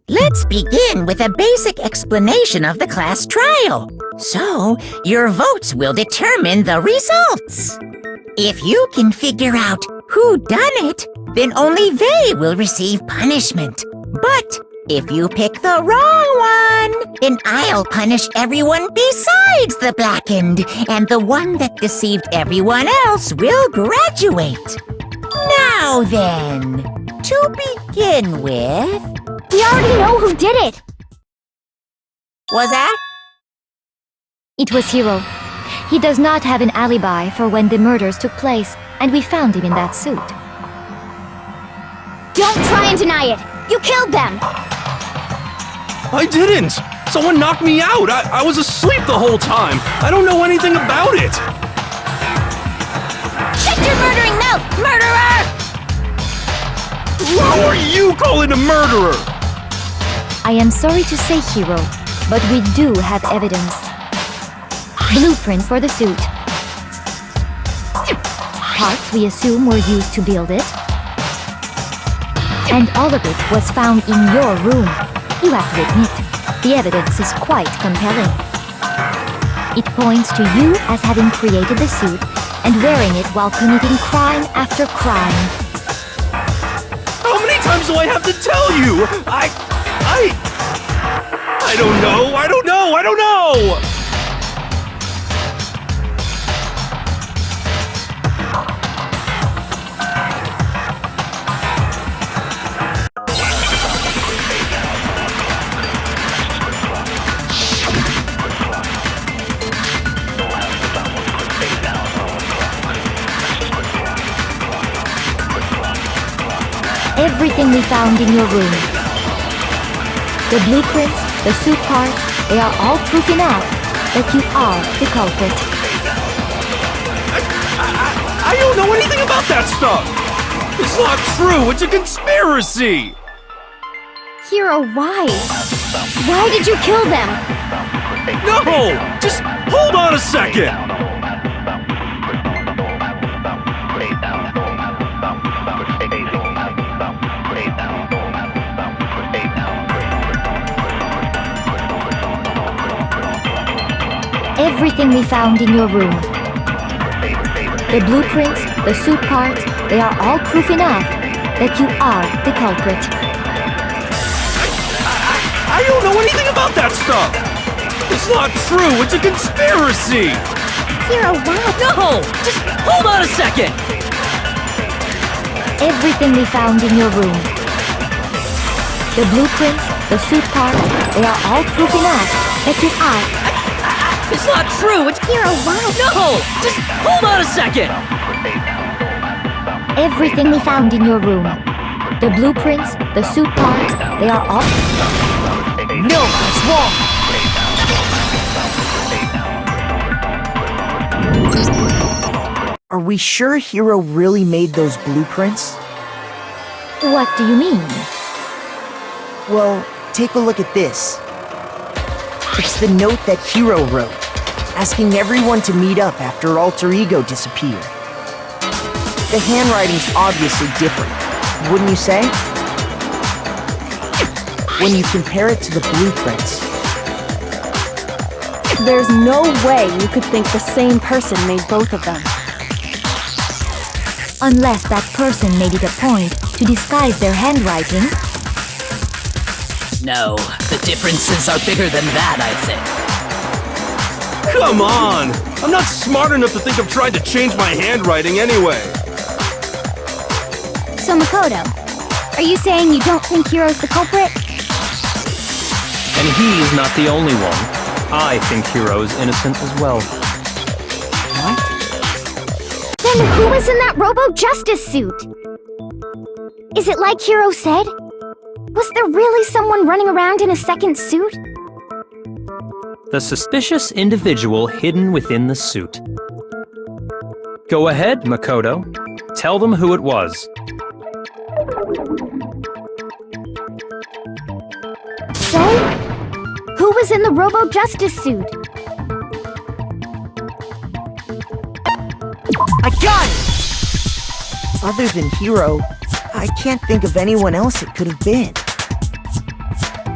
Let's begin with a basic explanation of the class trial. So, your votes will determine the results. If you can figure out who done it, then only they will receive punishment. But if you pick the wrong one, then I'll punish everyone besides the blackened, and the one that deceived everyone else will graduate. Now then, to begin with... We already know who did it! Was that? It was Hiro. He does not have an alibi for when the murders took place, and we found him in that suit. Don't try and deny it! You killed them! I didn't! Someone knocked me out! I was asleep the whole time! I don't know anything about it! Shut your murdering mouth, murderer! Who are you calling a murderer? I am sorry to say, Hiro, but we do have evidence. Blueprints for the suit. Parts we assume were used to build it. And all of it was found in your room. You have to admit, the evidence is quite compelling. It points to you as having created the suit and wearing it while committing crime after crime. How many times do I have to tell you? I don't know! Everything we found in your room. The blueprints, the suit parts, they are all proof enough that you are the culprit. I don't know anything about that stuff! It's not true! It's a conspiracy! Hiro, why? Why did you kill them? No! Just hold on a second! Everything we found in your room. The blueprints, the suit parts, they are all proof enough that you are the culprit. I don't know anything about that stuff! It's not true! It's a conspiracy! Hiro, why? No! Just hold on a second! Everything we found in your room. The blueprints, the suit parts, they are all proof enough that you are... It's not true! It's... Hiro, why? No! Just hold on a second! Everything we found in your room. The blueprints, the suit parts, they are all... No, that's wrong! Are we sure Hiro really made those blueprints? What do you mean? Well, take a look at this. It's the note that Hiro wrote, asking everyone to meet up after Alter Ego disappeared. The handwriting's obviously different, wouldn't you say? When you compare it to the blueprints. There's no way you could think the same person made both of them. Unless that person made it a point to disguise their handwriting. No, the differences are bigger than that, I think. Come on! I'm not smart enough to think of trying to change my handwriting anyway. So Makoto, are you saying you don't think Hiro's the culprit? And he's not the only one. I think Hiro is innocent as well. What? Then who was in that Robo-Justice suit? Is it like Hiro said? Was there really someone running around in a second suit? The suspicious individual hidden within the suit. Go ahead, Makoto. Tell them who it was. So, who was in the Robo-Justice suit? I got it! Other than Hiro, I can't think of anyone else it could have been.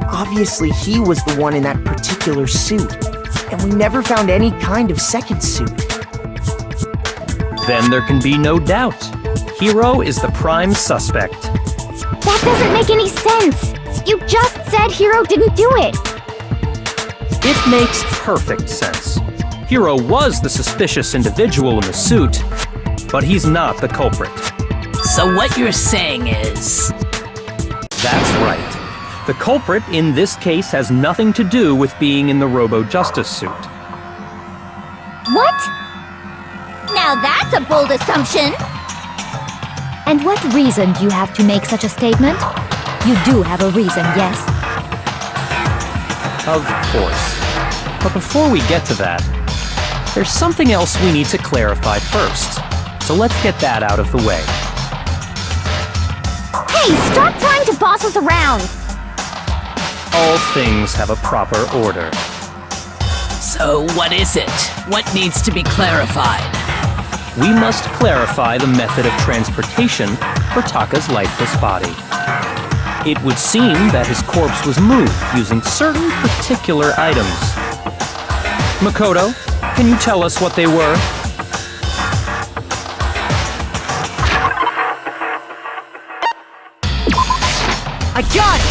Obviously, he was the one in that particular suit, and we never found any kind of second suit. Then there can be no doubt. Hiro is the prime suspect. That doesn't make any sense! You just said Hiro didn't do it! It makes perfect sense. Hiro was the suspicious individual in the suit, but he's not the culprit. So what you're saying is... That's right. The culprit in this case has nothing to do with being in the Robo-Justice suit. What? Now that's a bold assumption! And what reason do you have to make such a statement? You do have a reason, yes? Of course. But before we get to that, there's something else we need to clarify first. So let's get that out of the way. Hey, stop trying to boss us around! All things have a proper order. So what is it? What needs to be clarified? We must clarify the method of transportation for Taka's lifeless body. It would seem that his corpse was moved using certain particular items. Makoto, can you tell us what they were? I got it!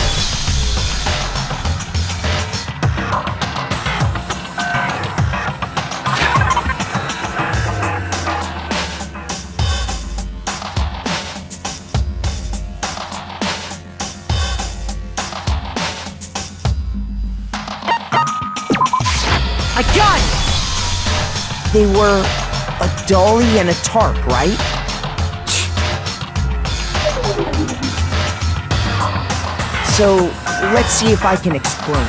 I got it! They were a dolly and a tarp, right? So, let's see if I can explain.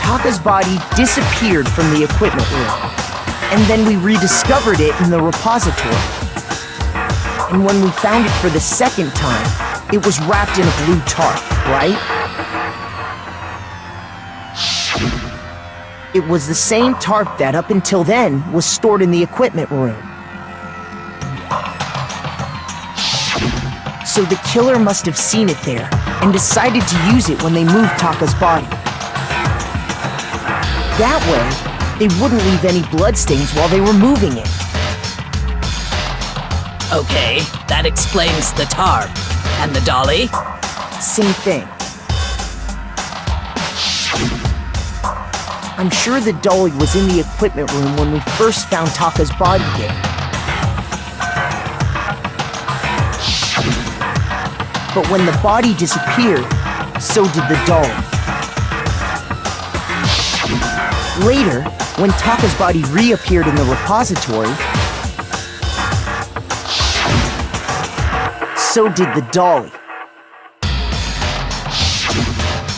Taka's body disappeared from the equipment room, and then we rediscovered it in the repository. And when we found it for the second time, it was wrapped in a blue tarp, right? It was the same tarp that, up until then, was stored in the equipment room. So the killer must have seen it there, and decided to use it when they moved Taka's body. That way, they wouldn't leave any bloodstains while they were moving it. Okay, that explains the tarp. And the dolly? Same thing. I'm sure the dolly was in the equipment room when we first found Taka's body there. But when the body disappeared, so did the dolly. Later, when Taka's body reappeared in the repository, so did the dolly.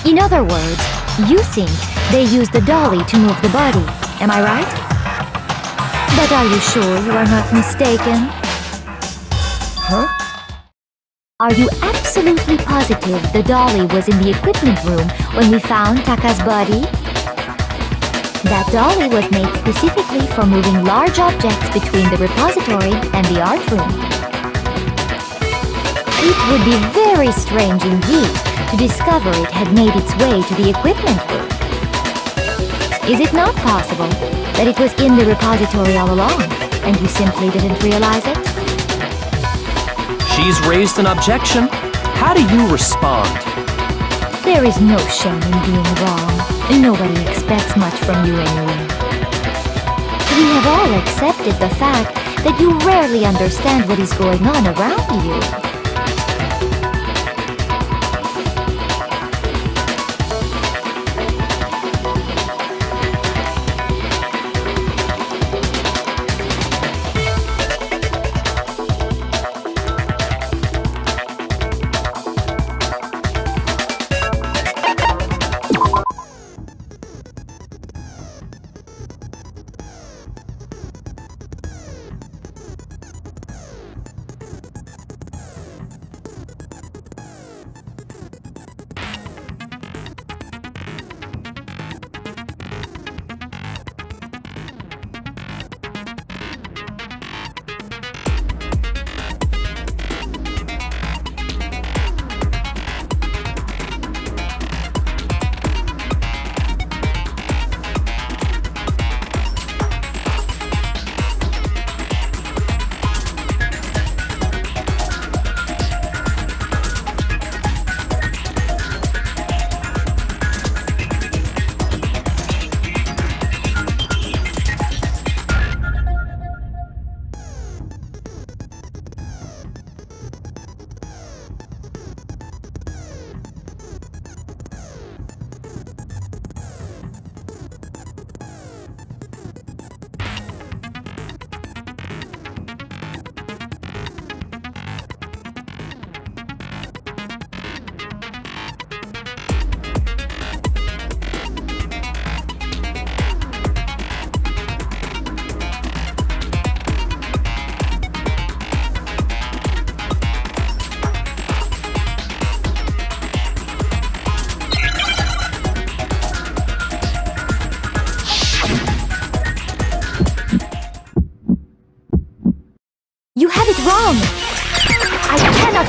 In other words, you think they used the dolly to move the body, am I right? But are you sure you are not mistaken? Huh? Are you absolutely positive the dolly was in the equipment room when we found Taka's body? That dolly was made specifically for moving large objects between the repository and the art room. It would be very strange indeed to discover it had made its way to the equipment room. Is it not possible that it was in the repository all along, and you simply didn't realize it? She's raised an objection. How do you respond? There is no shame in being wrong. Nobody expects much from you anyway. We have all accepted the fact that you rarely understand what is going on around you.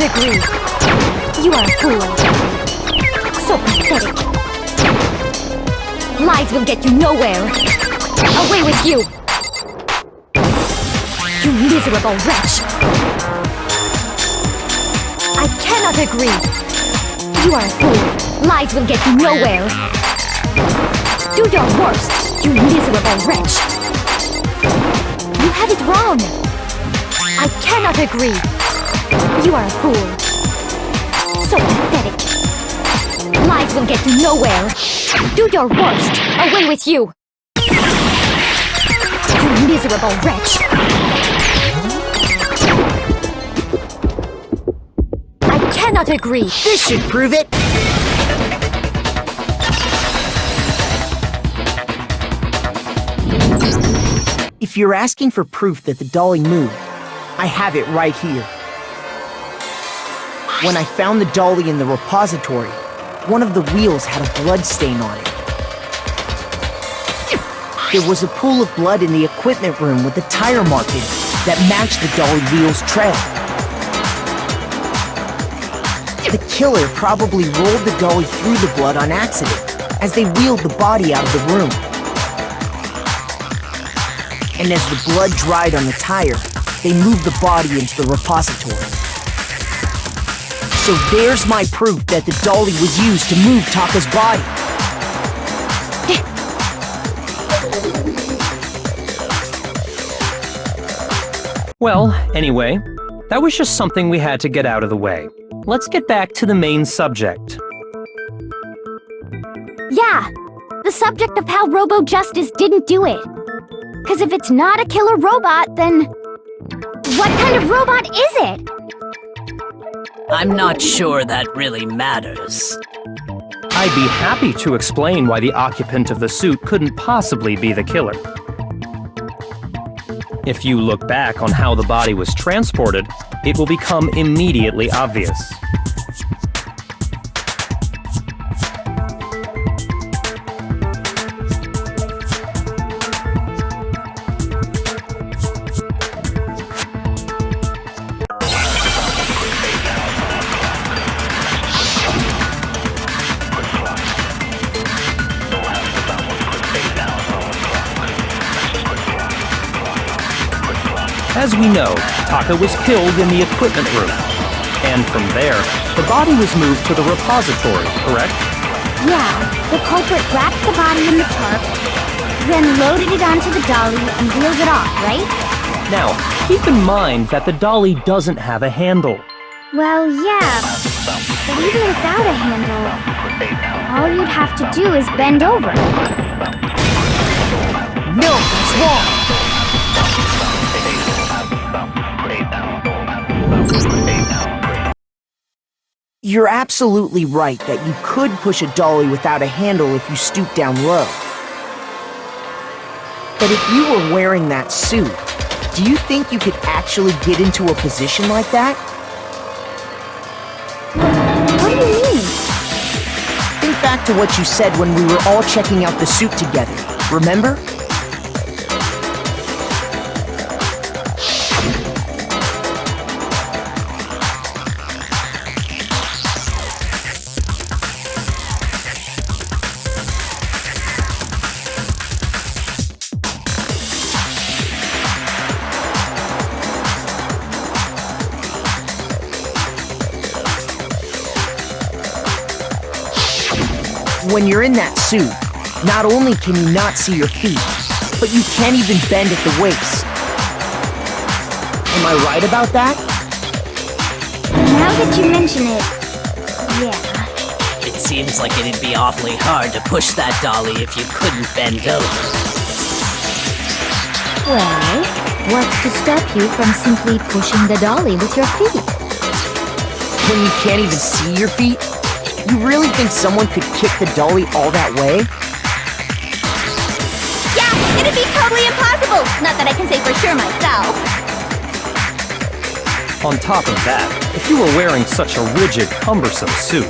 agree. You are a fool. So pathetic. Lies will get you nowhere. Away with you! You miserable wretch! I cannot agree. You are a fool. Lies will get you nowhere. Do your worst, you miserable wretch. You have it wrong. I cannot agree. You are a fool. So pathetic. Lies will get you nowhere. Do your worst. Away with you. You miserable wretch. I cannot agree. This should prove it. If you're asking for proof that the dolly moved, I have it right here. When I found the dolly in the repository, one of the wheels had a blood stain on it. There was a pool of blood in the equipment room with a tire mark in it that matched the dolly wheel's trail. The killer probably rolled the dolly through the blood on accident as they wheeled the body out of the room. And as the blood dried on the tire, they moved the body into the repository. So there's my proof that the dolly was used to move Taka's body. Well, anyway, that was just something we had to get out of the way. Let's get back to the main subject. Yeah, the subject of how Robo Justice didn't do it. Because if it's not a killer robot, then what kind of robot is it? I'm not sure that really matters. I'd be happy to explain why the occupant of the suit couldn't possibly be the killer. If you look back on how the body was transported, it will become immediately obvious. As we know, Taka was killed in the equipment room. And from there, the body was moved to the repository, correct? Yeah, the culprit wrapped the body in the tarp, then loaded it onto the dolly and wheeled it off, right? Now, keep in mind that the dolly doesn't have a handle. Well, yeah, but even without a handle, all you'd have to do is bend over. No, that's wrong. You're absolutely right that you could push a dolly without a handle if you stoop down low. But if you were wearing that suit, do you think you could actually get into a position like that? What do you mean? Think back to what you said when we were all checking out the suit together, remember? When you're in that suit, not only can you not see your feet, but you can't even bend at the waist. Am I right about that? Now that you mention it, yeah. It seems like it'd be awfully hard to push that dolly if you couldn't bend over. Well, what's to stop you from simply pushing the dolly with your feet? When you can't even see your feet? You really think someone could kick the dolly all that way? Yeah, it'd be totally impossible! Not that I can say for sure myself. On top of that, if you were wearing such a rigid, cumbersome suit,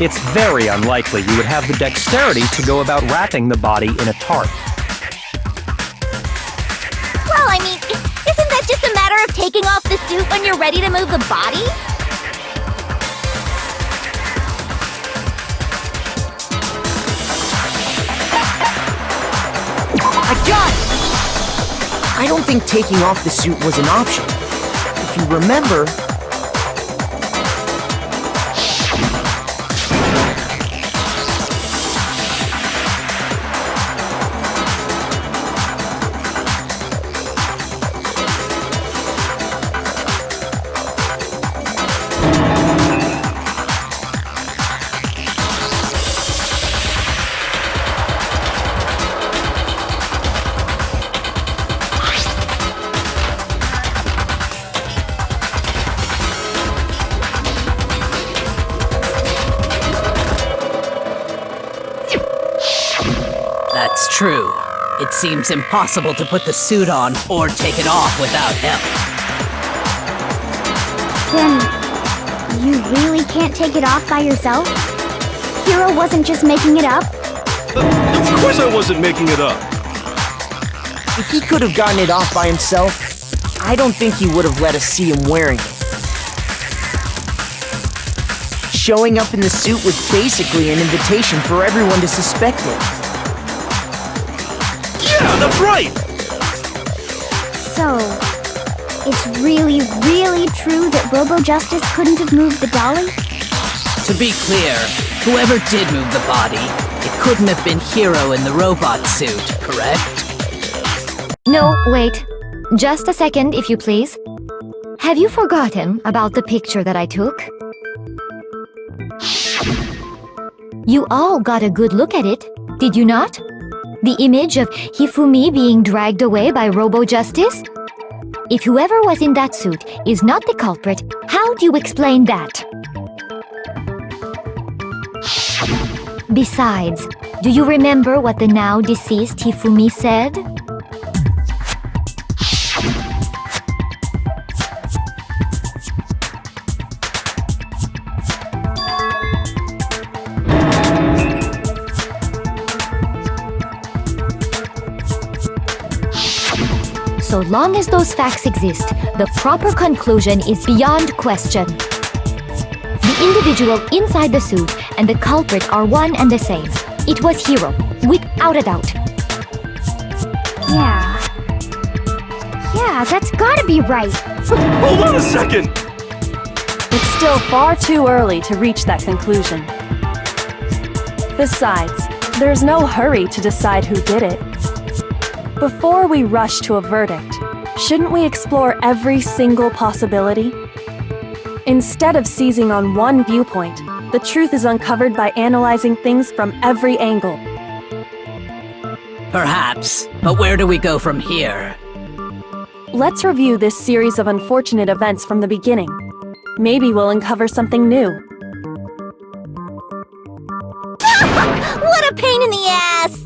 it's very unlikely you would have the dexterity to go about wrapping the body in a tarp. Well, I mean, isn't that just a matter of taking off the suit when you're ready to move the body? I got it! I don't think taking off the suit was an option. If you remember... That's true. It seems impossible to put the suit on or take it off without help. Then, you really can't take it off by yourself? Hiro wasn't just making it up? Of course I wasn't making it up. If he could have gotten it off by himself, I don't think he would have let us see him wearing it. Showing up in the suit was basically an invitation for everyone to suspect it. Yeah, that's right! So, it's really, really true that Robo-Justice couldn't have moved the dolly? To be clear, whoever did move the body, it couldn't have been Hiro in the robot suit, correct? No, wait. Just a second, if you please. Have you forgotten about the picture that I took? You all got a good look at it, did you not? The image of Hifumi being dragged away by Robo-Justice? If whoever was in that suit is not the culprit, how do you explain that? Besides, do you remember what the now deceased Hifumi said? So long as those facts exist, the proper conclusion is beyond question. The individual inside the suit and the culprit are one and the same. It was Hiro, without a doubt. Yeah, that's gotta be right. Hold on a second! It's still far too early to reach that conclusion. Besides, there's no hurry to decide who did it. Before we rush to a verdict, shouldn't we explore every single possibility? Instead of seizing on one viewpoint, the truth is uncovered by analyzing things from every angle. Perhaps, but where do we go from here? Let's review this series of unfortunate events from the beginning. Maybe we'll uncover something new. What a pain in the ass!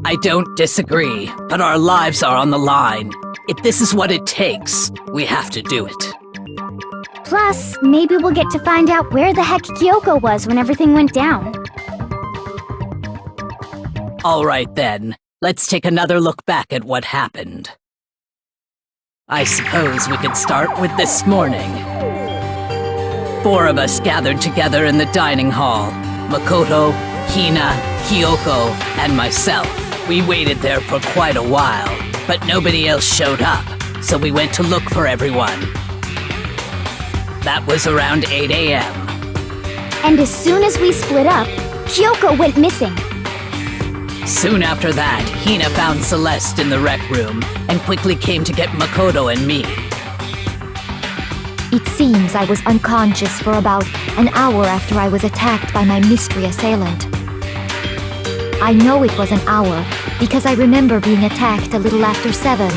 I don't disagree, but our lives are on the line. If this is what it takes, we have to do it. Plus, maybe we'll get to find out where the heck Kyoko was when everything went down. All right then, let's take another look back at what happened. I suppose we could start with this morning. 4 of us gathered together in the dining hall. Makoto, Hina, Kyoko, and myself. We waited there for quite a while, but nobody else showed up, so we went to look for everyone. That was around 8 a.m. And as soon as we split up, Kyoko went missing. Soon after that, Hina found Celeste in the rec room and quickly came to get Makoto and me. It seems I was unconscious for about an hour after I was attacked by my mystery assailant. I know it was an hour because I remember being attacked a little after 7.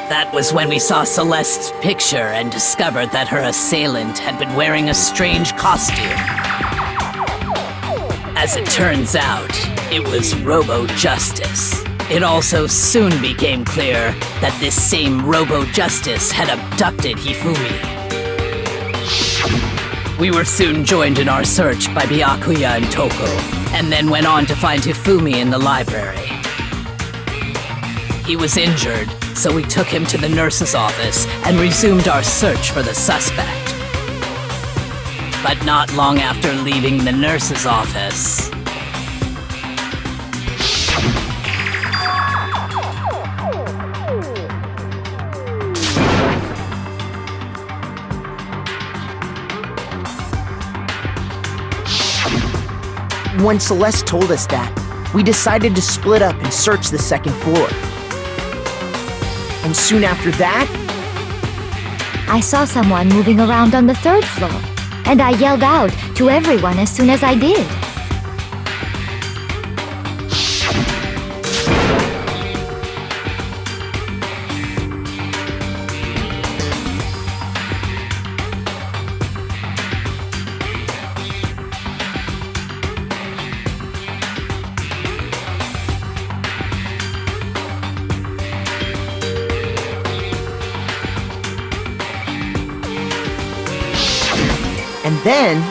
That was when we saw Celeste's picture and discovered that her assailant had been wearing a strange costume. As it turns out, it was Robo-Justice. It also soon became clear that this same Robo-Justice had abducted Hifumi. We were soon joined in our search by Byakuya and Toko, and then went on to find Hifumi in the library. he was injured, so we took him to the nurse's office and resumed our search for the suspect. But not long after leaving the nurse's office, When Celeste told us that, we decided to split up and search the second floor. And soon after that, I saw someone moving around on the third floor, and I yelled out to everyone as soon as I did. and then...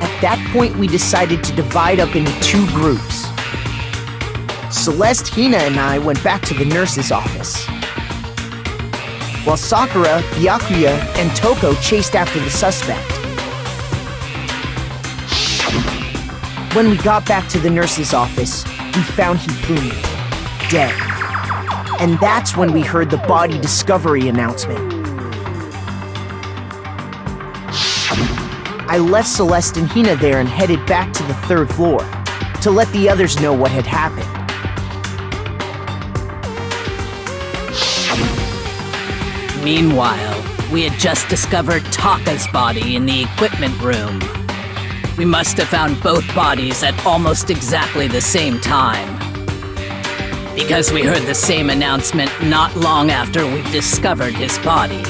At that point, we decided to divide up into two groups. Celeste, Hina, and I went back to the nurse's office, while Sakura, Byakuya, and Toko chased after the suspect. When we got back to the nurse's office, we found Hifumi, dead. And that's when we heard the body discovery announcement. I left Celeste and Hina there and headed back to the third floor to let the others know what had happened. meanwhile, we had just discovered Taka's body in the equipment room. We must have found both bodies at almost exactly the same time, because we heard the same announcement not long after we discovered his body.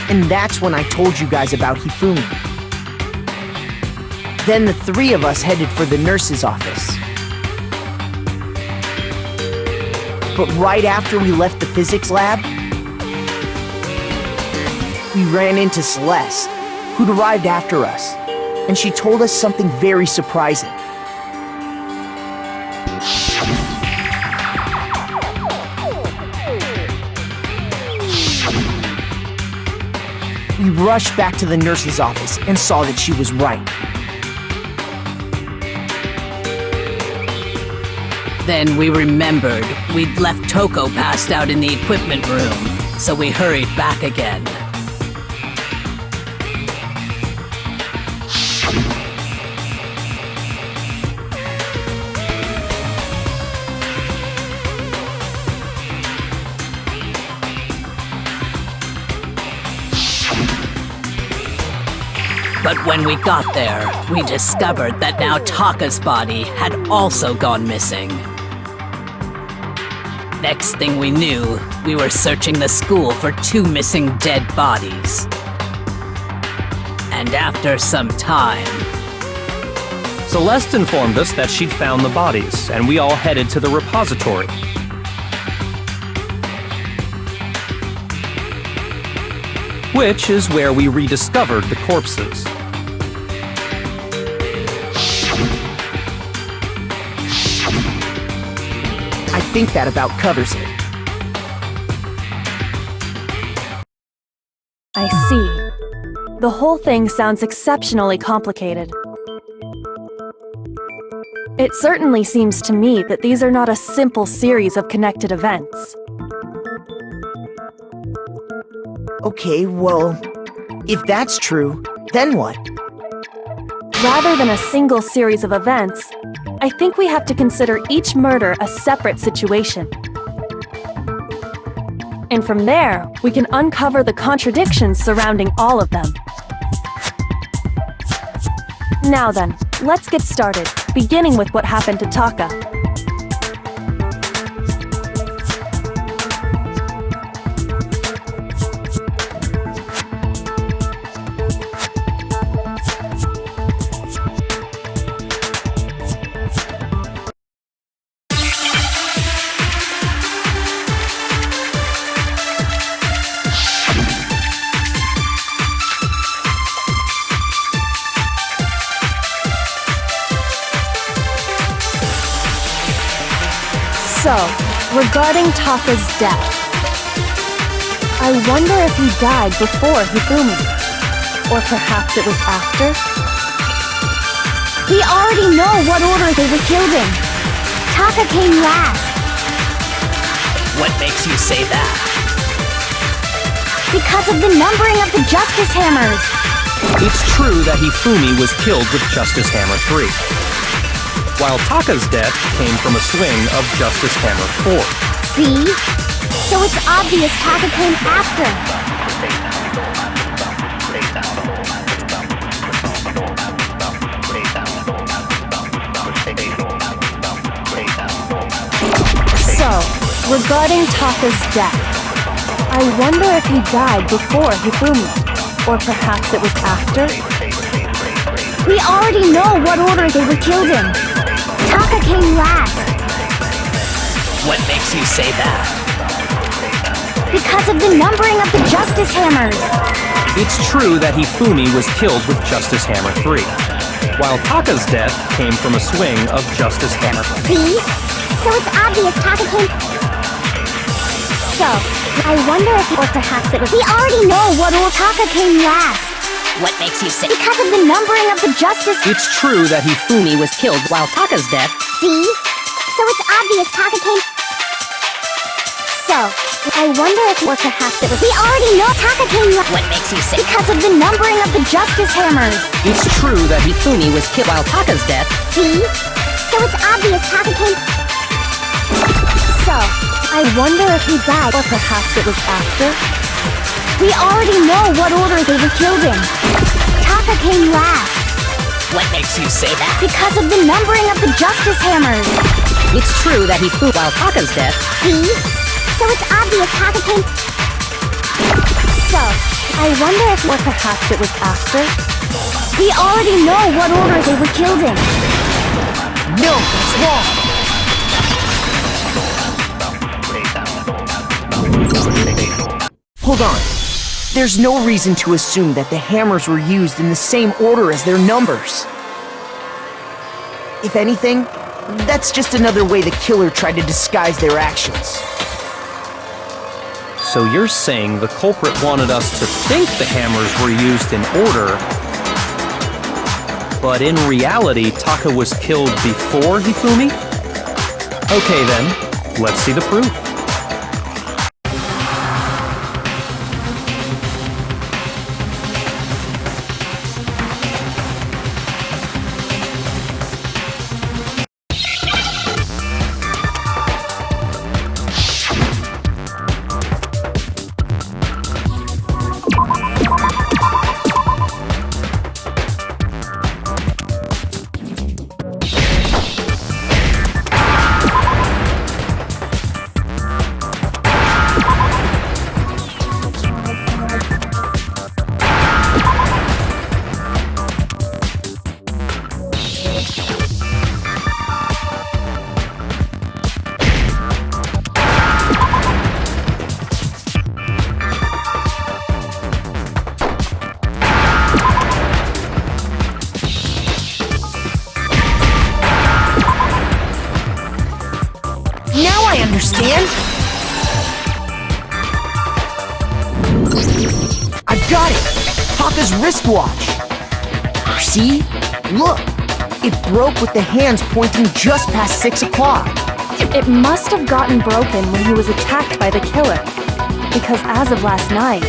And that's when I told you guys about Hifumi. Then the three of us headed for the nurse's office. But right after we left the physics lab, we ran into Celeste, who'd arrived after us, and she told us something very surprising. We rushed back to the nurse's office and saw that she was right. Then we remembered we'd left Toko passed out in the equipment room, so we hurried back again. But when we got there, we discovered that now Taka's body had also gone missing. Next thing we knew, we were searching the school for 2 missing dead bodies. And after some time, Celeste informed us that she'd found the bodies, and we all headed to the repository. Which is where we rediscovered the corpses. I think that about covers it. I see. The whole thing sounds exceptionally complicated. It certainly seems to me that these are not a simple series of connected events. Okay, well, if that's true, then what? Rather than a single series of events, I think we have to consider each murder a separate situation. And from there, we can uncover the contradictions surrounding all of them. Now then, let's get started, beginning with what happened to Taka. So, regarding Taka's death, I wonder if he died before Hifumi. Or perhaps it was after? We already know what order they were killed in. Taka came last. What makes you say that? Because of the numbering of the Justice Hammers. It's true that Hifumi was killed with Justice Hammer 3, while Taka's death came from a swing of Justice Hammer 4. See? So it's obvious Taka came after. So, regarding Taka's death, I wonder if he died before Hifumi. Or perhaps it was after? We already know what order they were killed in. Taka came last. What makes you say that? Because of the numbering of the Justice Hammers. It's true that Hifumi was killed with Justice Hammer 3, while Taka's death came from a swing of Justice Hammer 4. See? So it's obvious Taka came... So, I wonder if... Or perhaps it was... We already know what order Taka came last. What makes you say? Because of the numbering of the Justice... It's true that Hifumi was killed while Taka's death. See? So it's obvious Taka came... So, I wonder if... Or perhaps it was... We already know Taka came last. What makes you say? Because of the numbering of the Justice Hammers. It's true that Hifumi was killed while Taka's death. See? So it's obvious Taka came... So, I wonder if he died, or perhaps it was after? We already know what order they were killed in. Taka came last. What makes you say that? Because of the numbering of the Justice Hammers. It's true that Hifumi while Taka's death. See? So it's obvious Taka came... So, I wonder if... Or perhaps it was after? We already know what order they were killed in. No, that's wrong. Hold on. There's no reason to assume that the hammers were used in the same order as their numbers. If anything, that's just another way the killer tried to disguise their actions. So you're saying the culprit wanted us to think the hammers were used in order, but in reality, Taka was killed before Hifumi? Okay then, let's see the proof. Now I understand! I got it! Taka's wristwatch! See? Look! It broke with the hands pointing just past 6 o'clock. It must have gotten broken when he was attacked by the killer. Because as of last night...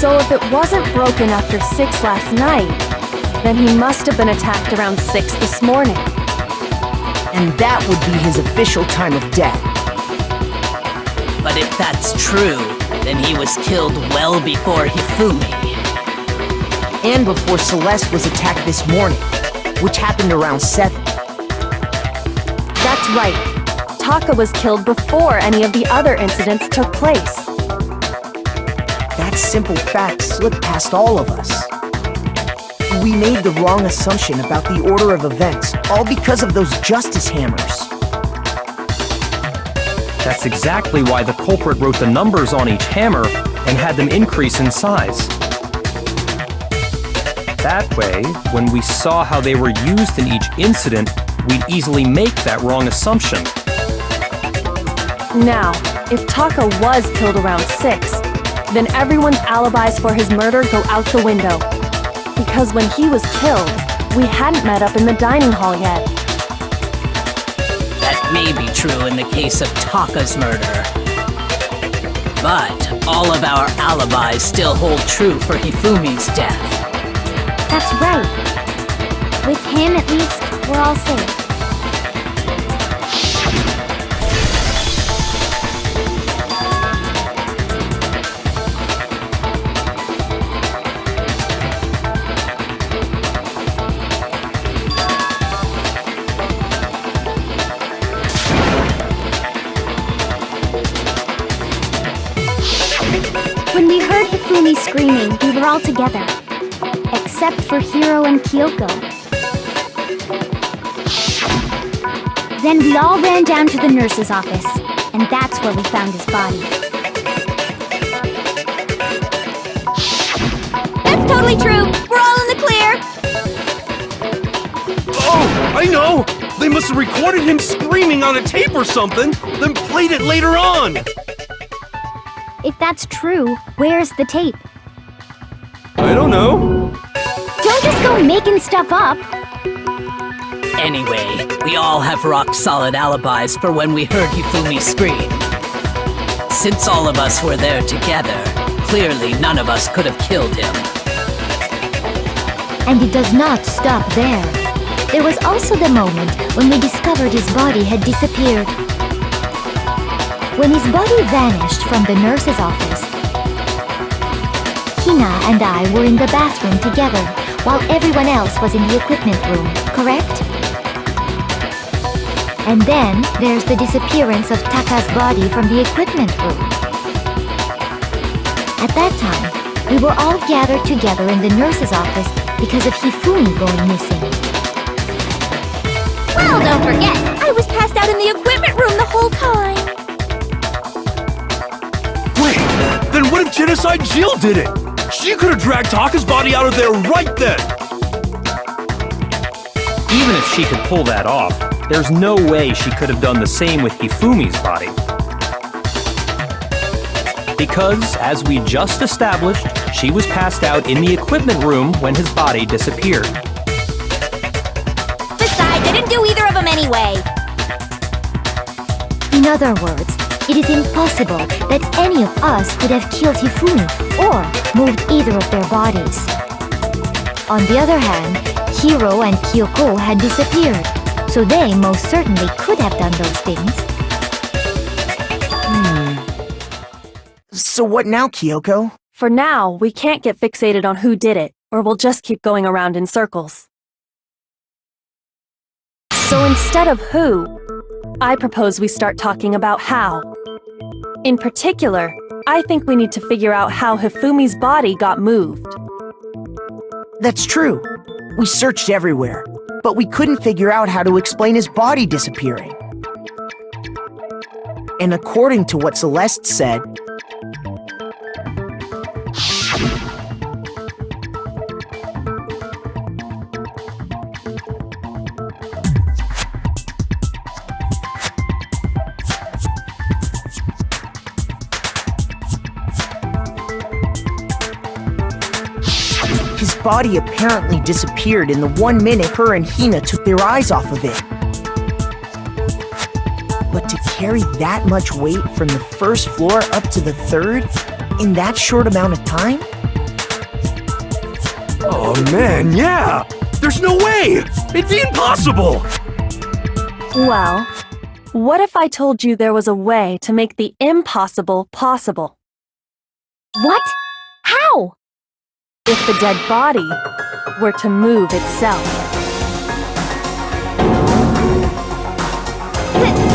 So if it wasn't broken after 6 last night, then he must have been attacked around 6 this morning. And that would be his official time of death. But if that's true, then he was killed well before Hifumi. And before Celeste was attacked this morning, which happened around 7. That's right. Taka was killed before any of the other incidents took place. That simple fact slipped past all of us. We made the wrong assumption about the order of events, all because of those justice hammers. That's exactly why the culprit wrote the numbers on each hammer and had them increase in size. That way, when we saw how they were used in each incident, we'd easily make that wrong assumption. Now, if Taka was killed around 6, then everyone's alibis for his murder go out the window. Because when he was killed, we hadn't met up in the dining hall yet. That may be true in the case of Taka's murder. But all of our alibis still hold true for Hifumi's death. That's right. With him, at least, we're all safe. When we heard Hifumi screaming, we were all together. Except for Hiro and Kyoko. Then we all ran down to the nurse's office, and that's where we found his body. That's totally true! We're all in the clear! Oh, I know! They must have recorded him screaming on a tape or something, then played it later on! If that's true, where's the tape? I don't know. Don't just go making stuff up! Anyway, we all have rock-solid alibis for when we heard Hifumi scream. Since all of us were there together, clearly none of us could have killed him. And it does not stop there. There was also the moment when we discovered his body had disappeared. When his body vanished from the nurse's office, Hina and I were in the bathroom together, while everyone else was in the equipment room, correct? And then there's the disappearance of Taka's body from the equipment room. At that time, we were all gathered together in the nurse's office because of Hifumi going missing. Well, don't forget, I was passed out in the equipment room the whole time. Wait, then what if Genocide Jill did it? She could have dragged Taka's body out of there right then! Even if she could pull that off, there's no way she could have done the same with Hifumi's body. Because, as we just established, she was passed out in the equipment room when his body disappeared. Besides, I didn't do either of them anyway. In other words, it is impossible that any of us could have killed Hifumi or moved either of their bodies. On the other hand, Hiro and Kyoko had disappeared, so they most certainly could have done those things. So what now, Kyoko? For now, we can't get fixated on who did it, or we'll just keep going around in circles. So instead of who, I propose we start talking about how. In particular, I think we need to figure out how Hifumi's body got moved. That's true. We searched everywhere, but we couldn't figure out how to explain his body disappearing. And according to what Celeste said, his body apparently disappeared in the 1 minute her and Hina took their eyes off of it. But to carry that much weight from the first floor up to the third in that short amount of time? Oh man, yeah! There's no way! It'd be impossible! Well, what if I told you there was a way to make the impossible possible? What? How? If the dead body were to move itself.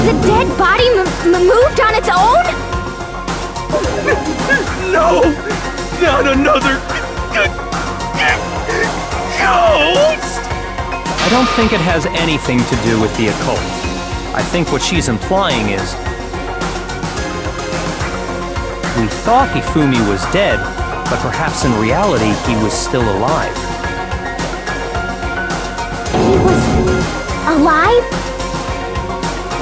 The dead body moved on its own? No! Not another... Ghost! I don't think it has anything to do with the occult. I think what she's implying is... we thought Hifumi was dead, but perhaps in reality he was still alive. He was alive?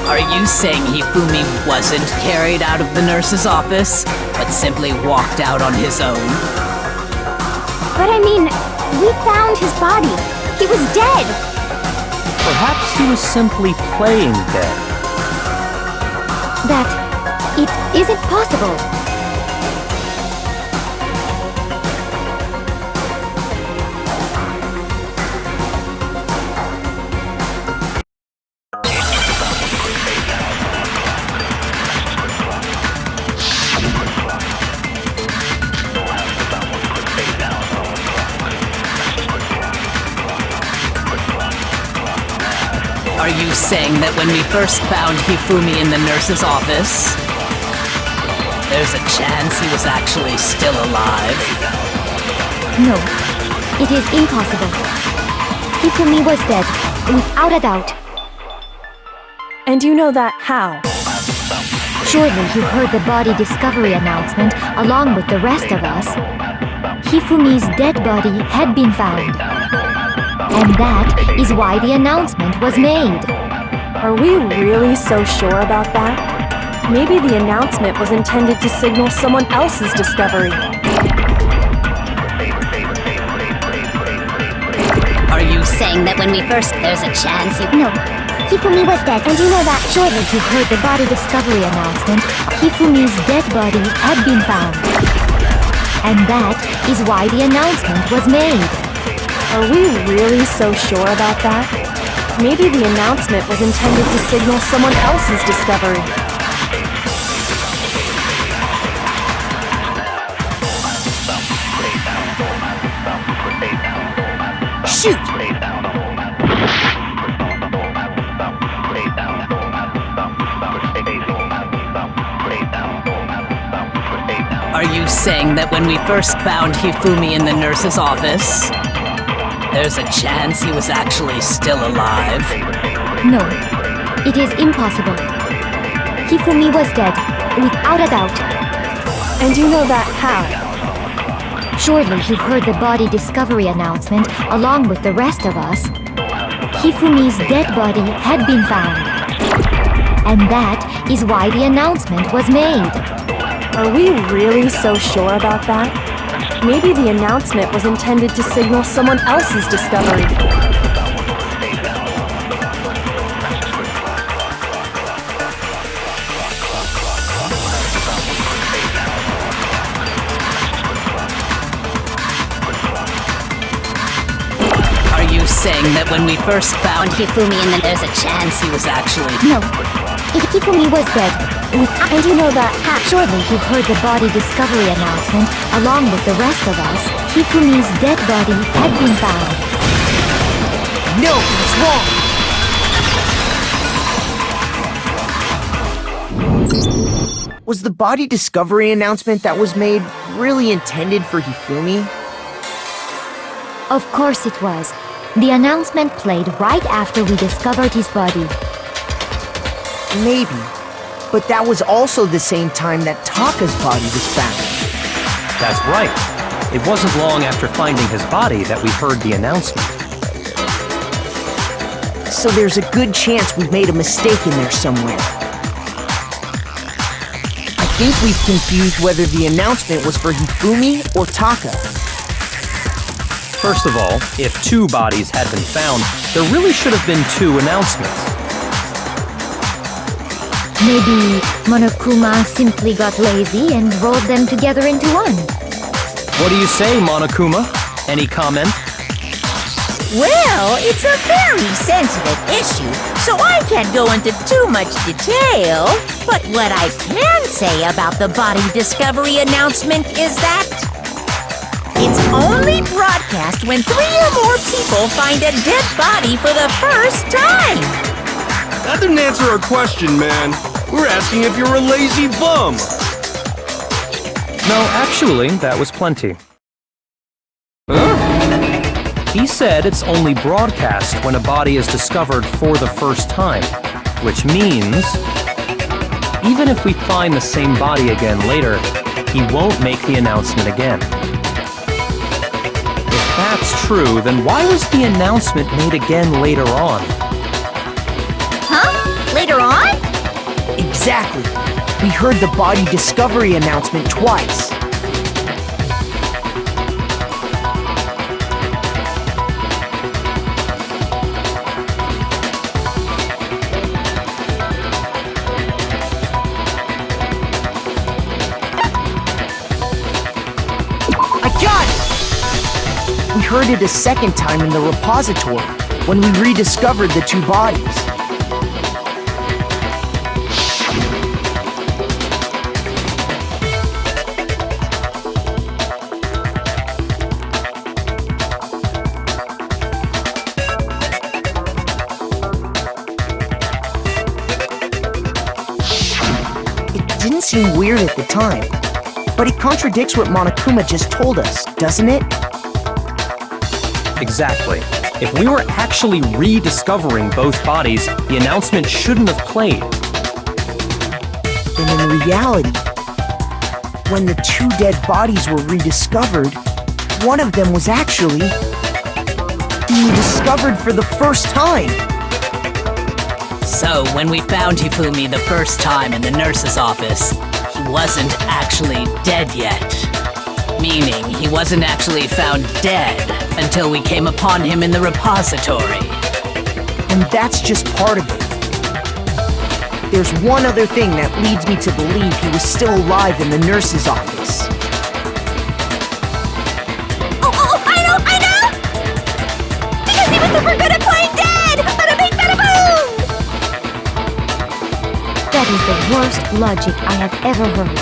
Are you saying Hifumi wasn't carried out of the nurse's office, but simply walked out on his own? But I mean, we found his body. He was dead. Perhaps he was simply playing dead. That it isn't possible. Are you saying that when we first found Hifumi in the nurse's office, there's a chance he was actually still alive? No, it is impossible. Hifumi was dead, without a doubt. And you know that how? Surely you heard the body discovery announcement along with the rest of us. Hifumi's dead body had been found. And that is why the announcement was made. Are we really so sure about that? Maybe the announcement was intended to signal someone else's discovery. Are you saying that when we first... there's a chance he... No, Hifumi was dead, and you know that. Surely you heard the body discovery announcement. Hifumi's dead body had been found. And that is why the announcement was made. Are we really so sure about that? Maybe the announcement was intended to signal someone else's discovery. Shoot! Are you saying that when we first found Hifumi in the nurse's office, there's a chance he was actually still alive? No, it is impossible. Hifumi was dead, without a doubt. And you know that how? Surely you heard the body discovery announcement along with the rest of us. Hifumi's dead body had been found. And that is why the announcement was made. Are we really so sure about that? Maybe the announcement was intended to signal someone else's discovery. Are you saying that when we first found Hifumi and then there's a chance he was actually... No, Hifumi was dead. And you know that surely you heard the body discovery announcement along with the rest of us. Hifumi's dead body had been found. No, he's wrong! Was the body discovery announcement that was made really intended for Hifumi? Of course it was. The announcement played right after we discovered his body. Maybe. But that was also the same time that Taka's body was found. That's right. It wasn't long after finding his body that we heard the announcement. So there's a good chance we've made a mistake in there somewhere. I think we've confused whether the announcement was for Hifumi or Taka. First of all, if two bodies had been found, there really should have been two announcements. Maybe Monokuma simply got lazy and rolled them together into one. What do you say, Monokuma? Any comment? Well, it's a very sensitive issue, so I can't go into too much detail. But what I can say about the body discovery announcement is that it's only broadcast when 3 or more people find a dead body for the first time. That didn't answer our question, man. We're asking if you're a lazy bum. No, actually, that was plenty. Huh? He said it's only broadcast when a body is discovered for the first time, which means even if we find the same body again later, he won't make the announcement again. If that's true, then why was the announcement made again later on? Huh? Later on? Exactly. We heard the body discovery announcement twice. We heard it a second time in the repository, when we rediscovered the two bodies. It didn't seem weird at the time, but it contradicts what Monokuma just told us, doesn't it? Exactly. If we were actually rediscovering both bodies, the announcement shouldn't have played. And in reality, when the two dead bodies were rediscovered, one of them was actually being discovered for the first time. So, when we found Hifumi the first time in the nurse's office, he wasn't actually dead yet. Meaning, he wasn't actually found dead until we came upon him in the repository. And that's just part of it. There's one other thing that leads me to believe he was still alive in the nurse's office. Oh, I know! Because he was super good at playing dead! Bada bing, bada boom! That is the worst logic I have ever heard.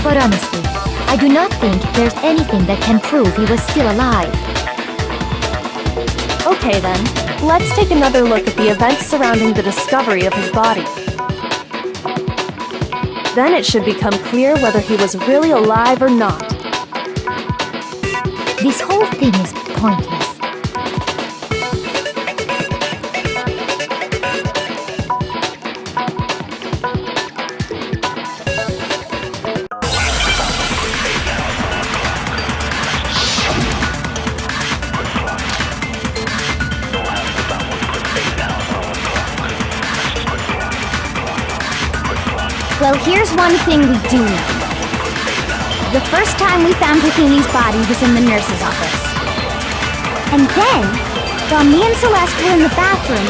But honestly, I do not think there's anything that can prove he was still alive. Okay then, let's take another look at the events surrounding the discovery of his body. Then it should become clear whether he was really alive or not. This whole thing is pointless. Well, here's one thing we do know. The first time we found Hifumi's body was in the nurse's office. And then, while me and Celeste were in the bathroom,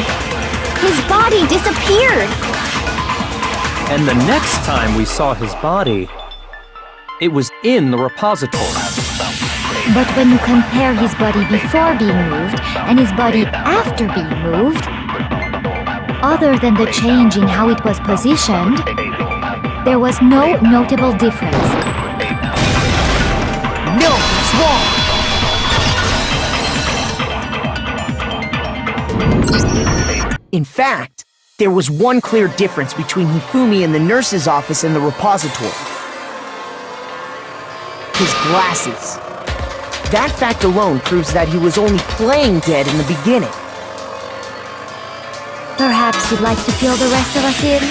his body disappeared. And the next time we saw his body, it was in the repository. But when you compare his body before being moved and his body after being moved, other than the change in how it was positioned, there was no notable difference. No, it's wrong! In fact, there was one clear difference between Hifumi in the nurse's office and the repository. His glasses. That fact alone proves that he was only playing dead in the beginning. Perhaps you'd like to fill the rest of us in?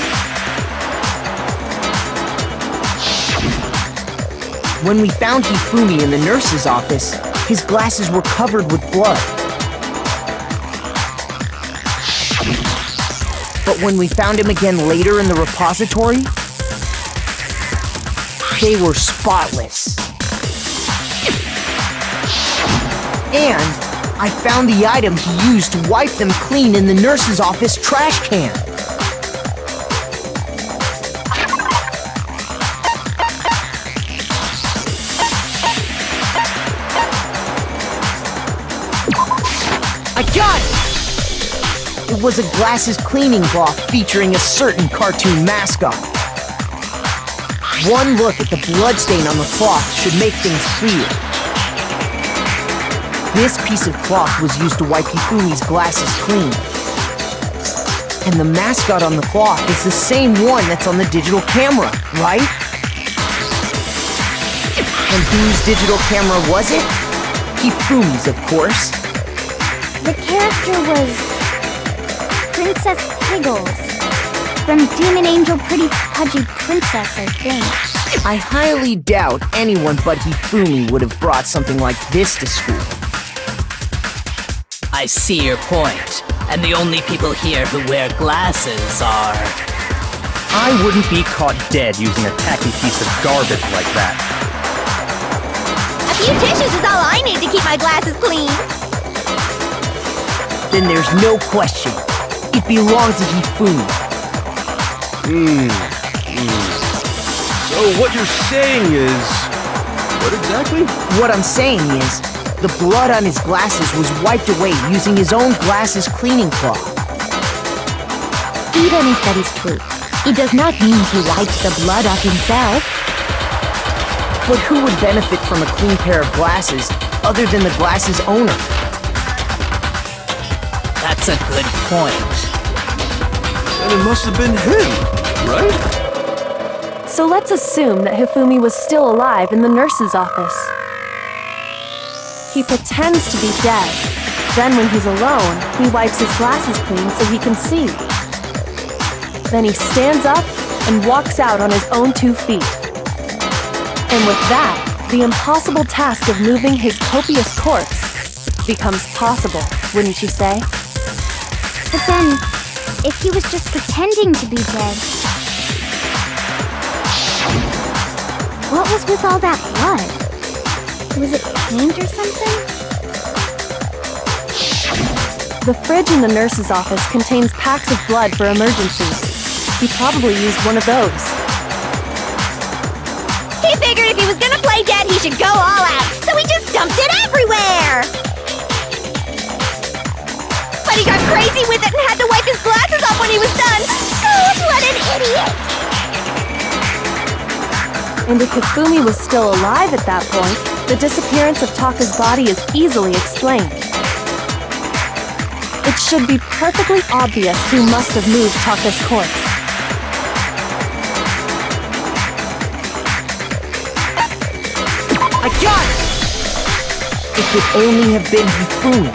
When we found Hifumi in the nurse's office, his glasses were covered with blood. But when we found him again later in the repository, they were spotless. And I found the item he used to wipe them clean in the nurse's office trash can. I got it! It was a glasses cleaning cloth featuring a certain cartoon mascot. One look at the bloodstain on the cloth should make things clear. This piece of cloth was used to wipe Hifumi's glasses clean. And the mascot on the cloth is the same one that's on the digital camera, right? And whose digital camera was it? Hifumi's, of course. The character was Princess Piggles. From Demon Angel Pretty Pudgy Princess, I think. I highly doubt anyone but Hifumi would have brought something like this to school. I see your point. And the only people here who wear glasses are... I wouldn't be caught dead using a tacky piece of garbage like that. A few tissues is all I need to keep my glasses clean. Then there's no question. It belonged to Hifumi. So what you're saying is... What exactly? What I'm saying is, the blood on his glasses was wiped away using his own glasses cleaning cloth. Even if that is true, it does not mean he wiped the blood off himself. But who would benefit from a clean pair of glasses other than the glasses owner? That's a good point. And it must have been him, right? So let's assume that Hifumi was still alive in the nurse's office. He pretends to be dead. Then when he's alone, he wipes his glasses clean so he can see. Then he stands up and walks out on his own 2 feet. And with that, the impossible task of moving his copious corpse becomes possible, wouldn't you say? But then, if he was just pretending to be dead, what was with all that blood? Was it paint or something? The fridge in the nurse's office contains packs of blood for emergencies. He probably used one of those. He figured if he was gonna play dead, he should go all out, so he just dumped it everywhere! But he got crazy with it and had to wipe his glasses off when he was done! Oh, what an idiot! And if Hifumi was still alive at that point, the disappearance of Taka's body is easily explained. It should be perfectly obvious who must have moved Taka's corpse. I got it! It could only have been Hifumi.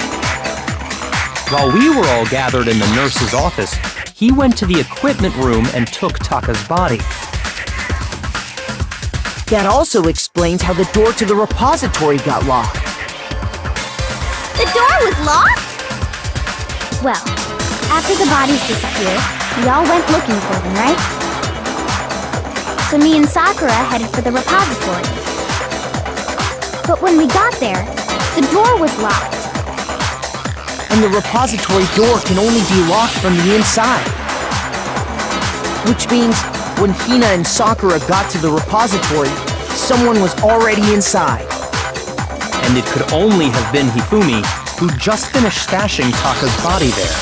While we were all gathered in the nurse's office, he went to the equipment room and took Taka's body. That also explains how the door to the repository got locked. The door was locked? Well, after the bodies disappeared, we all went looking for them, right? So me and Sakura headed for the repository. But when we got there, the door was locked. And the repository door can only be locked from the inside. Which means, when Hina and Sakura got to the repository, someone was already inside. And it could only have been Hifumi, who just finished stashing Taka's body there.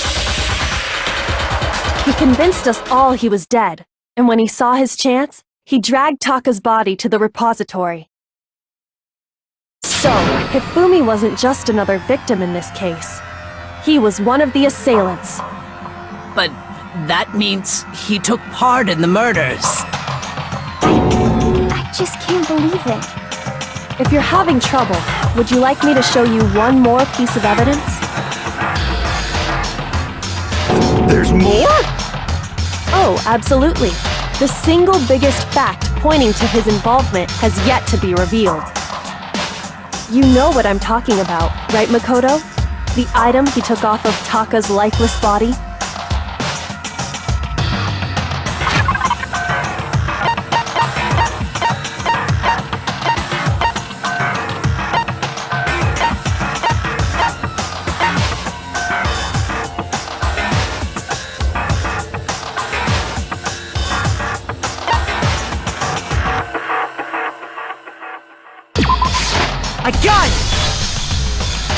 He convinced us all he was dead, and when he saw his chance, he dragged Taka's body to the repository. So, Hifumi wasn't just another victim in this case. He was one of the assailants. But that means he took part in the murders. I just can't believe it. If you're having trouble, would you like me to show you one more piece of evidence? There's more? Oh, absolutely. The single biggest fact pointing to his involvement has yet to be revealed. You know what I'm talking about, right, Makoto? The item he took off of Taka's lifeless body? I got it!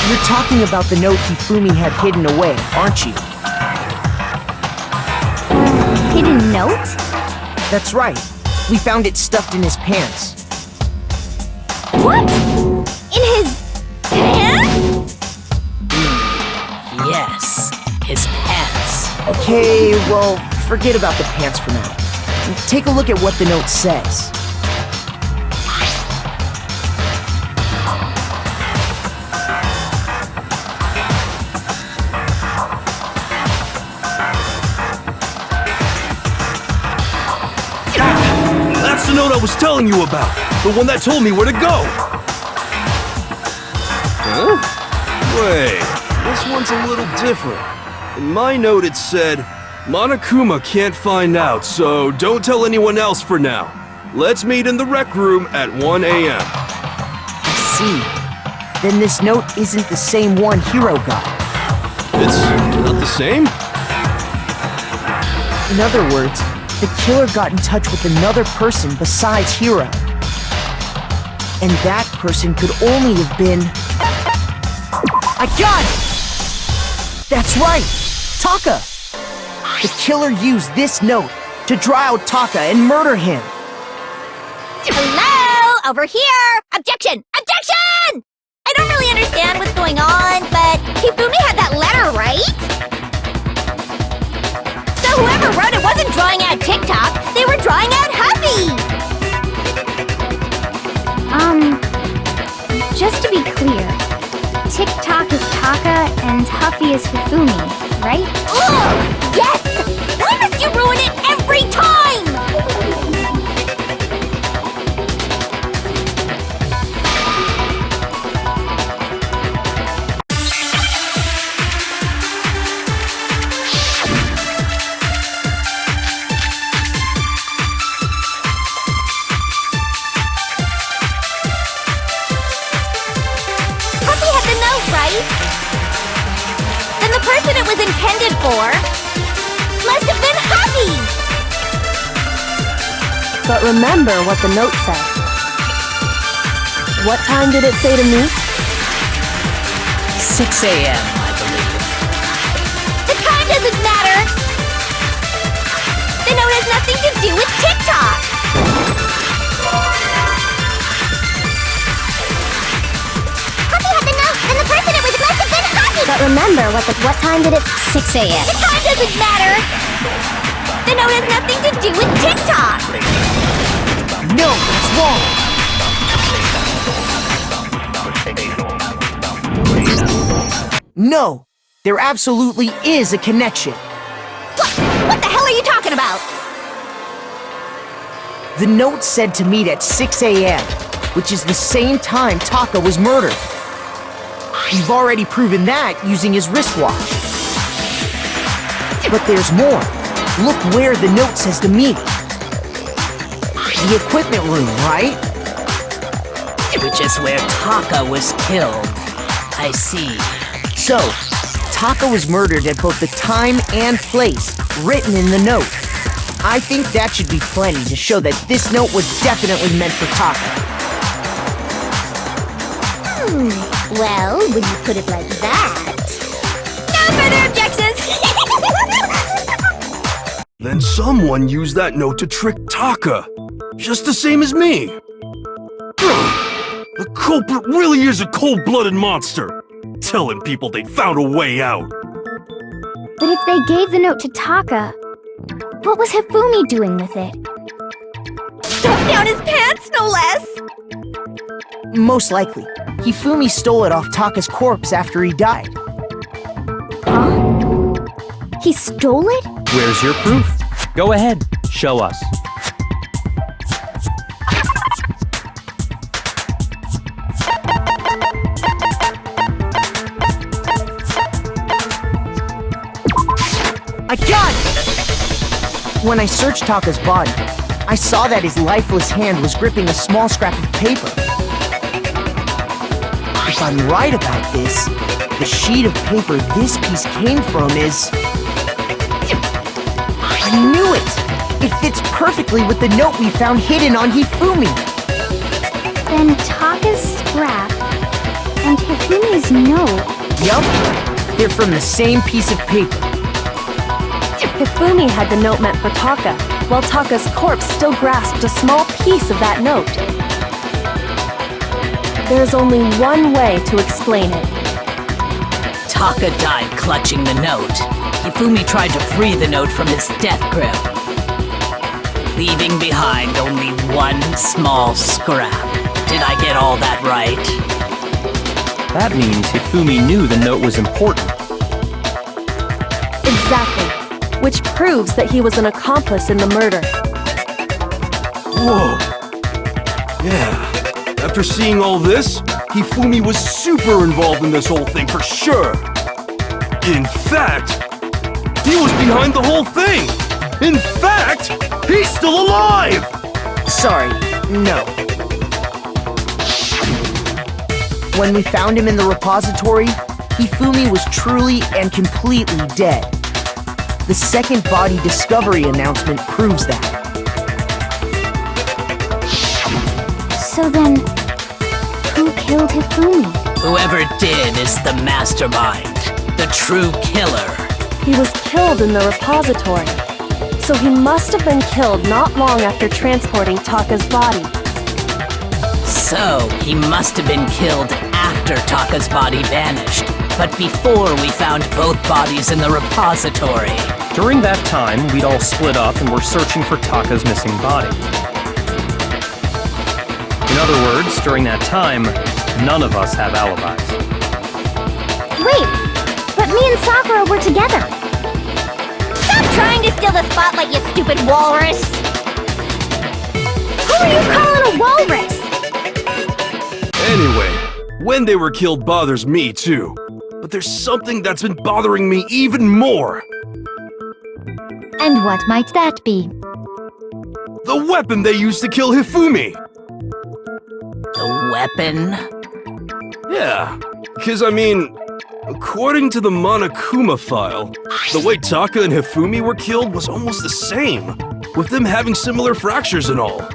You're talking about the note Hifumi had hidden away, aren't you? Hidden note? That's right. We found it stuffed in his pants. What? In his pants? Yes, his pants. Okay, well, forget about the pants for now. Take a look at what the note says. note I was telling you about. The one that told me where to go. Huh? Wait, this one's a little different. In my note it said, Monokuma can't find out, so don't tell anyone else for now. Let's meet in the rec room at 1 a.m. See, then this note isn't the same one Hiro got. It's not the same? In other words, the killer got in touch with another person besides Hiro. And that person could only have been... I got it! That's right! Taka! The killer used this note to draw out Taka and murder him. Hello? Over here! Objection! Objection! I don't really understand what's going on, but Hifumi had that letter, right? So whoever wrote it wasn't drawing out TikTok, they were drawing out Huffy! Just to be clear, TikTok is Taka and Huffy is Hifumi, right? Ugh! Yes! Why must you ruin it every time? Huffy had the note, right? Then the person it was intended for must have been Huffy! But remember what the note said. What time did it say to me? 6 a.m., I believe. The time doesn't matter! The note has nothing to do with TikTok! Huffy had the note, and the person it was must have been Huffy! But remember what time did it... 6 a.m. The time doesn't matter! The note has nothing to do with TikTok! No, that's wrong! No, there absolutely is a connection. What the hell are you talking about? The note said to meet at 6 a.m., which is the same time Taka was murdered. We've already proven that using his wristwatch. But there's more. Look where the note says to meet. The equipment room, right? Which is where Taka was killed. I see. So, Taka was murdered at both the time and place written in the note. I think that should be plenty to show that this note was definitely meant for Taka. Well, when you put it like that... No further objections! Then someone used that note to trick Taka. Just the same as me. The culprit really is a cold-blooded monster. Telling people they found a way out. But if they gave the note to Taka, what was Hifumi doing with it? Stuffed down his pants, no less! Most likely, Hifumi stole it off Taka's corpse after he died. Huh? He stole it? Where's your proof? Go ahead, show us. I got it! When I searched Taka's body, I saw that his lifeless hand was gripping a small scrap of paper. If I'm right about this, the sheet of paper this piece came from is... I knew it! It fits perfectly with the note we found hidden on Hifumi. Then Taka's scrap and Hifumi's note. Yup, they're from the same piece of paper. Hifumi had the note meant for Taka, while Taka's corpse still grasped a small piece of that note. There's only one way to explain it. Taka died clutching the note. Hifumi tried to free the note from his death grip, leaving behind only one small scrap. Did I get all that right? That means Hifumi knew the note was important. Exactly. Which proves that he was an accomplice in the murder. Whoa. Yeah. After seeing all this, Hifumi was super involved in this whole thing for sure. In fact, he was behind the whole thing. In fact, he's still alive! Sorry, no. When we found him in the repository, Hifumi was truly and completely dead. The second body discovery announcement proves that. So then, who killed Hifumi? Whoever did is the mastermind, the true killer. He was killed in the repository, so he must have been killed not long after transporting Taka's body. So, he must have been killed after Taka's body vanished, but before we found both bodies in the repository. During that time, we'd all split up and were searching for Taka's missing body. In other words, during that time, none of us have alibis. Wait, but me and Sakura were together. Stop trying to steal the spotlight, you stupid walrus! Who are you calling a walrus? Anyway, when they were killed bothers me too. But there's something that's been bothering me even more. And what might that be? The weapon they used to kill Hifumi! The weapon? Yeah, because I mean, according to the Monokuma file, the way Taka and Hifumi were killed was almost the same, with them having similar fractures and all.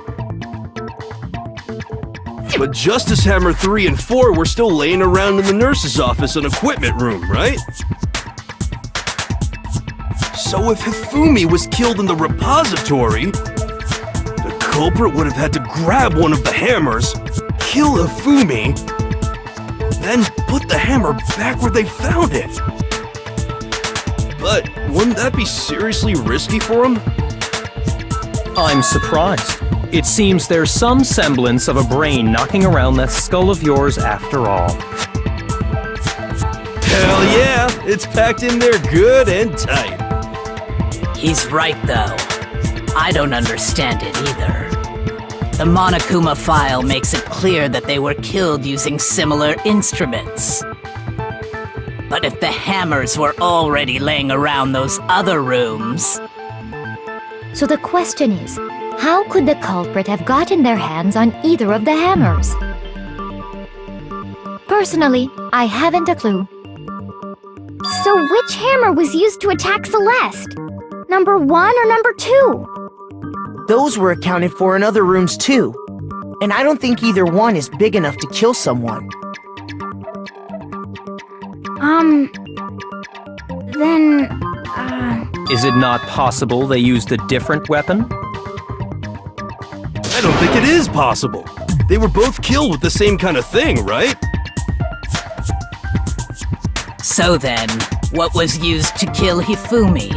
But Justice Hammer 3 and 4 were still laying around in the nurse's office and equipment room, right? So if Hifumi was killed in the repository, the culprit would have had to grab one of the hammers, kill Hifumi, then put the hammer back where they found it. But wouldn't that be seriously risky for him? I'm surprised. It seems there's some semblance of a brain knocking around that skull of yours after all. Hell yeah, it's packed in there good and tight. He's right, though. I don't understand it either. The Monokuma file makes it clear that they were killed using similar instruments. But if the hammers were already laying around those other rooms... So the question is, how could the culprit have gotten their hands on either of the hammers? Personally, I haven't a clue. So which hammer was used to attack Celeste? Number 1 or number 2? Those were accounted for in other rooms too. And I don't think either one is big enough to kill someone. Is it not possible they used a different weapon? I don't think it is possible. They were both killed with the same kind of thing, right? So then, what was used to kill Hifumi?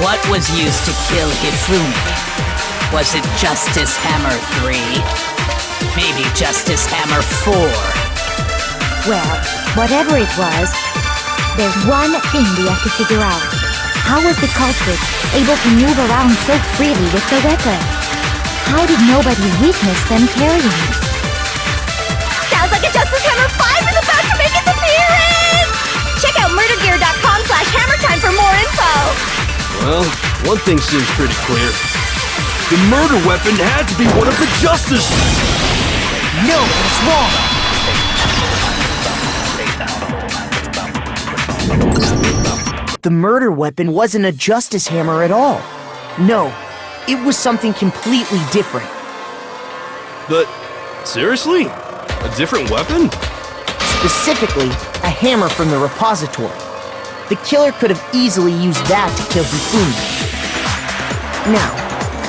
What was used to kill Hifumi? Was it Justice Hammer 3? Maybe Justice Hammer 4? Well, whatever it was, there's one thing we have to figure out. How was the culprit able to move around so freely with the weapon? How did nobody witness them carrying it? Sounds like a Justice Hammer 5 is about to make its appearance! Check out murdergear.com/hammertime for more info! Well, one thing seems pretty clear. The murder weapon had to be one of the Justice... No, that's wrong! The murder weapon wasn't a Justice Hammer at all. No, it was something completely different. But, seriously? A different weapon? Specifically, a hammer from the repository. The killer could have easily used that to kill Hifumi. Now,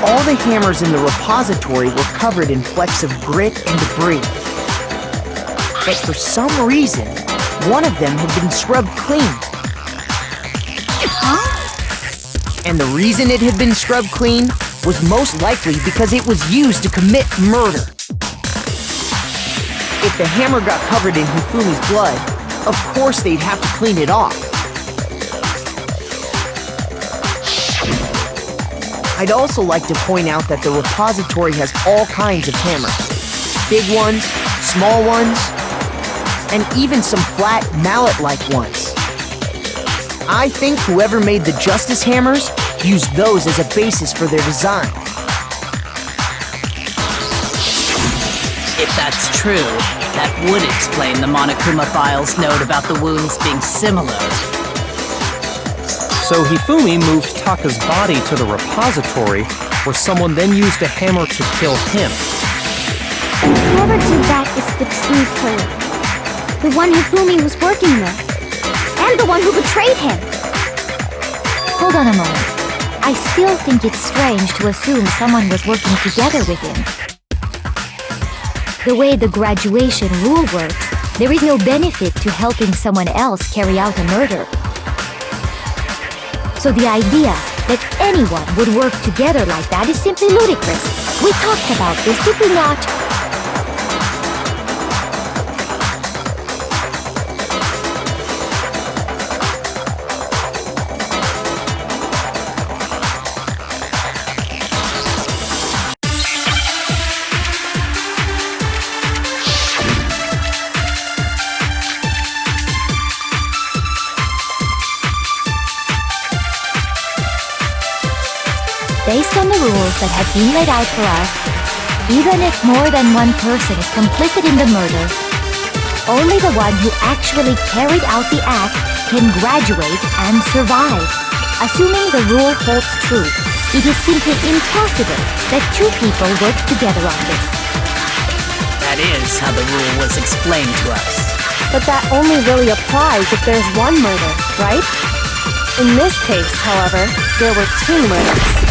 All the hammers in the repository were covered in flecks of grit and debris. But for some reason, one of them had been scrubbed clean. And the reason it had been scrubbed clean was most likely because it was used to commit murder. If the hammer got covered in Hifumi's blood, of course they'd have to clean it off. I'd also like to point out that the repository has all kinds of hammers. Big ones, small ones, and even some flat mallet-like ones. I think whoever made the Justice Hammers used those as a basis for their design. If that's true, that would explain the Monokuma file's note about the wounds being similar. So Hifumi moved Taka's body to the repository, where someone then used a hammer to kill him. Whoever did that is the true killer. The one Hifumi was working with. And the one who betrayed him. Hold on a moment. I still think it's strange to assume someone was working together with him. The way the graduation rule works, there is no benefit to helping someone else carry out a murder. So the idea that anyone would work together like that is simply ludicrous. We talked about this, did we not? Based on the rules that have been laid out for us, even if more than one person is complicit in the murder, only the one who actually carried out the act can graduate and survive. Assuming the rule holds true, it is simply impossible that two people work together on this. That is how the rule was explained to us. But that only really applies if there's one murder, right? In this case, however, there were two murders.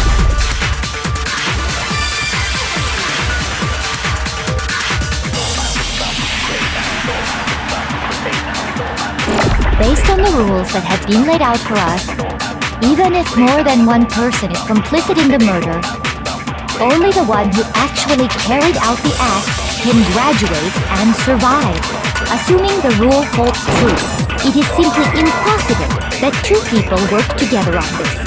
Based on the rules that have been laid out for us, even if more than one person is complicit in the murder, only the one who actually carried out the act can graduate and survive. Assuming the rule holds true, it is simply impossible that two people work together on this.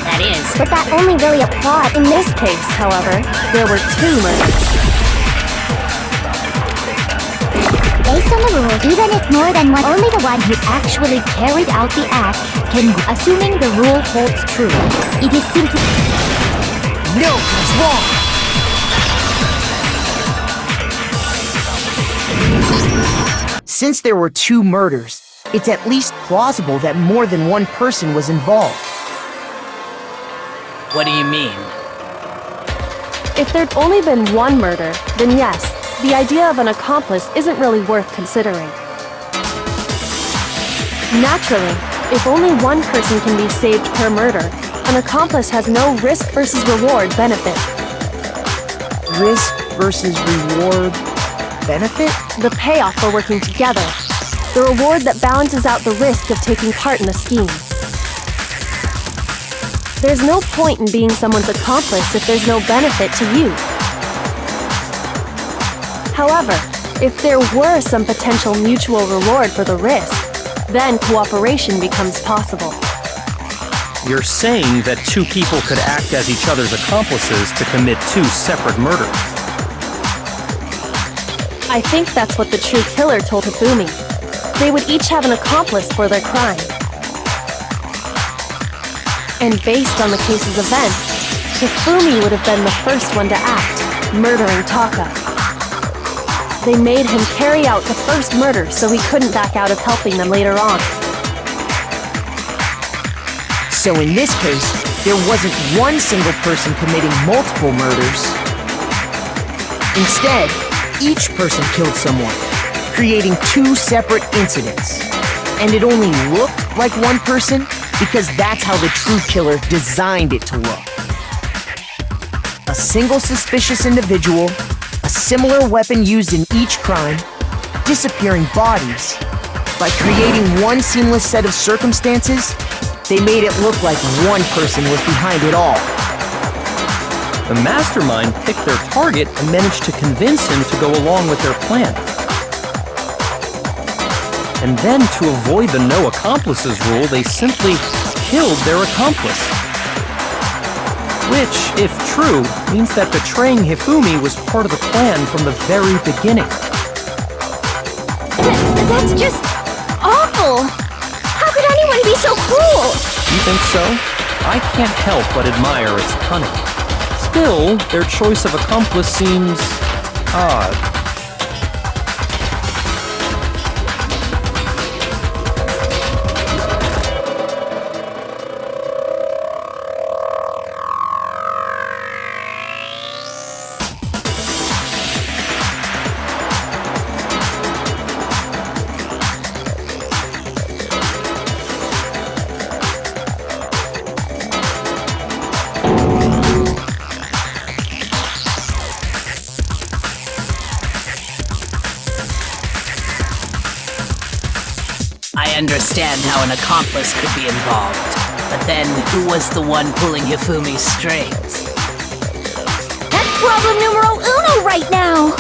That is. But that only really applies. In this case, however, there were two murders. Based on the rules, even if more than one, only the one who actually carried out the act can. Assuming the rule holds true, it is simply. No, it's wrong! Since there were two murders, it's at least plausible that more than one person was involved. What do you mean? If there'd only been one murder, then yes, the idea of an accomplice isn't really worth considering. Naturally, if only one person can be saved per murder, an accomplice has no risk versus reward benefit. Risk versus reward benefit? The payoff for working together. The reward that balances out the risk of taking part in the scheme. There's no point in being someone's accomplice if there's no benefit to you. However, if there were some potential mutual reward for the risk, then cooperation becomes possible. You're saying that two people could act as each other's accomplices to commit two separate murders. I think that's what the true killer told Hifumi. They would each have an accomplice for their crime. And based on the case's events, Hifumi would have been the first one to act, murdering Taka. They made him carry out the first murder so he couldn't back out of helping them later on. So in this case, there wasn't one single person committing multiple murders. Instead, each person killed someone, creating two separate incidents. And it only looked like one person because that's how the true killer designed it to look. single suspicious individual, a similar weapon used in each crime, disappearing bodies. By creating one seamless set of circumstances, they made it look like one person was behind it all. The mastermind picked their target and managed to convince him to go along with their plan. And then, to avoid the no accomplices rule, they simply killed their accomplice. Which, if true, means that betraying Hifumi was part of the plan from the very beginning. That's just awful! How could anyone be so cruel? You think so? I can't help but admire its cunning. Still, their choice of accomplice seems odd. I understand how an accomplice could be involved, but then who was the one pulling Hifumi's strings? That's problem numero uno right now!